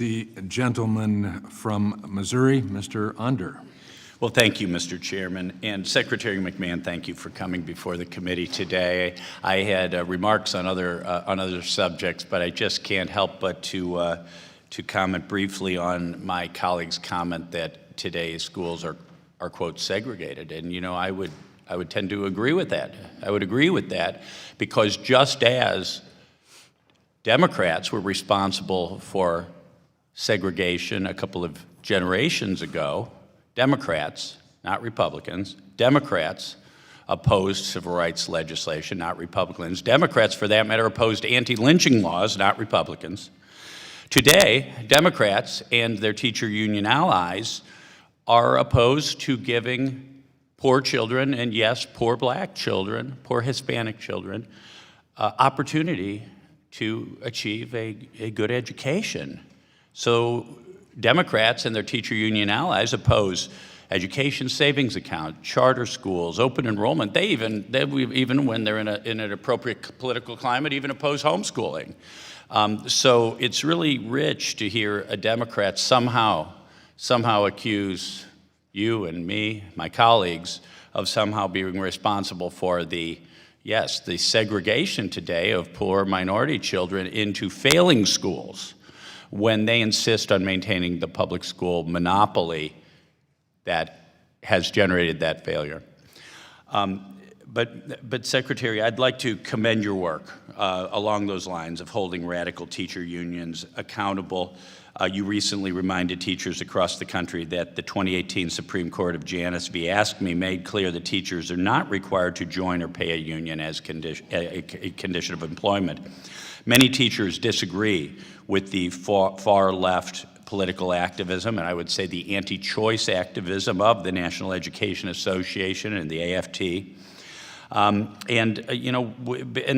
the gentleman from Missouri, Mr. Onder. Well, thank you, Mr. Chairman. And Secretary McMahon, thank you for coming before the committee today. I had remarks on other subjects, but I just can't help but to comment briefly on my colleague's comment that today's schools are quote, segregated. And, you know, I would tend to agree with that. I would agree with that because just as Democrats were responsible for segregation a couple of generations ago, Democrats, not Republicans, Democrats opposed civil rights legislation, not Republicans. Democrats, for that matter, opposed anti-lynching laws, not Republicans. Today, Democrats and their teacher union allies are opposed to giving poor children, and yes, poor black children, poor Hispanic children, opportunity to achieve a good education. So Democrats and their teacher union allies oppose education savings account, charter schools, open enrollment. They even when they're in an appropriate political climate, even oppose homeschooling. So it's really rich to hear a Democrat somehow accuse you and me, my colleagues, of somehow being responsible for the segregation today of poor minority children into failing schools when they insist on maintaining the public school monopoly that has generated that failure. But Secretary, I'd like to commend your work along those lines of holding radical teacher unions accountable. You recently reminded teachers across the country that the 2018 Supreme Court of Janus v. AFSCME made clear that teachers are not required to join or pay a union as a condition of employment. Many teachers disagree with the far left political activism, and I would say the anti-choice activism of the National Education Association and the AFT. And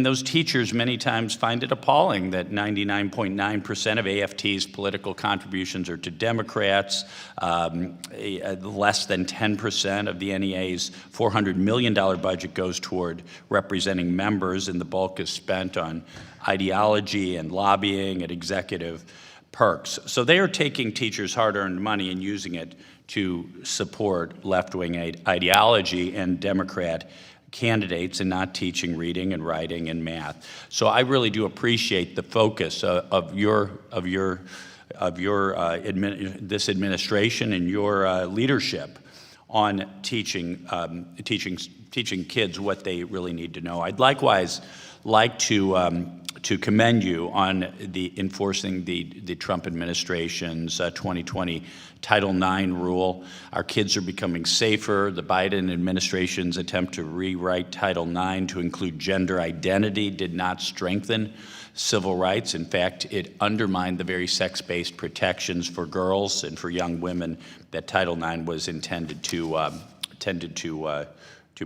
those teachers many times find it appalling that 99.9% of AFT's political contributions are to Democrats. Less than 10% of the NEA's $400 million budget goes toward representing members, and the bulk is spent on ideology and lobbying and executive perks. So they are taking teachers' hard-earned money and using it to support left-wing ideology and Democrat candidates and not teaching reading and writing and math. So I really do appreciate the focus of this administration and your leadership on teaching kids what they really need to know. I'd likewise like to commend you on enforcing the Trump administration's 2020 Title IX rule. Our kids are becoming safer. The Biden administration's attempt to rewrite Title IX to include gender identity did not strengthen civil rights. In fact, it undermined the very sex-based protections for girls and for young women that Title IX was intended to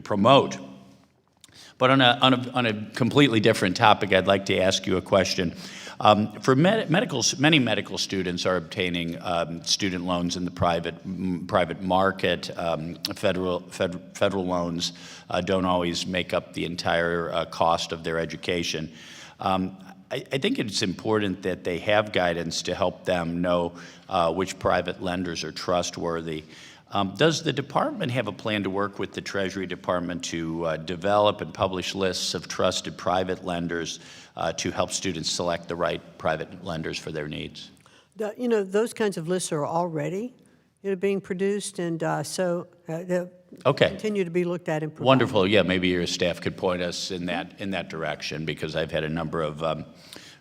promote. But on a completely different topic, I'd like to ask you a question. For many medical students are obtaining student loans in the private market. Federal loans don't always make up the entire cost of their education. I think it's important that they have guidance to help them know which private lenders are trustworthy. Does the department have a plan to work with the Treasury Department to develop and publish lists of trusted private lenders to help students select the right private lenders for their needs? Those kinds of lists are already being produced, and so they'll continue to be looked at and provided. Wonderful. Yeah, maybe your staff could point us in that direction, because I've had a number of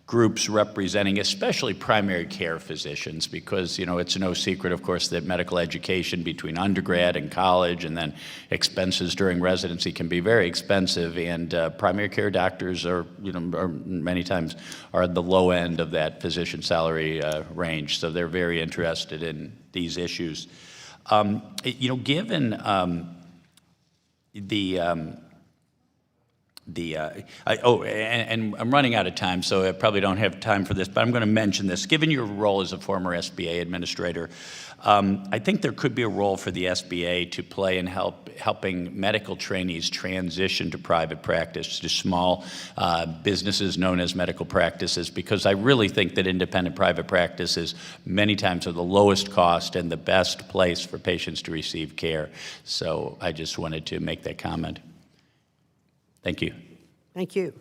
groups representing especially primary care physicians, because it's no secret, of course, that medical education between undergrad and college and then expenses during residency can be very expensive, and primary care doctors are many times are at the low end of that physician salary range, so they're very interested in these issues. Given and I'm running out of time, so I probably don't have time for this, but I'm going to mention this. Given your role as a former SBA administrator, I think there could be a role for the SBA to play in helping medical trainees transition to private practice, to small businesses known as medical practices, because I really think that independent private practices many times are the lowest cost and the best place for patients to receive care. So I just wanted to make that comment. Thank you. Thank you.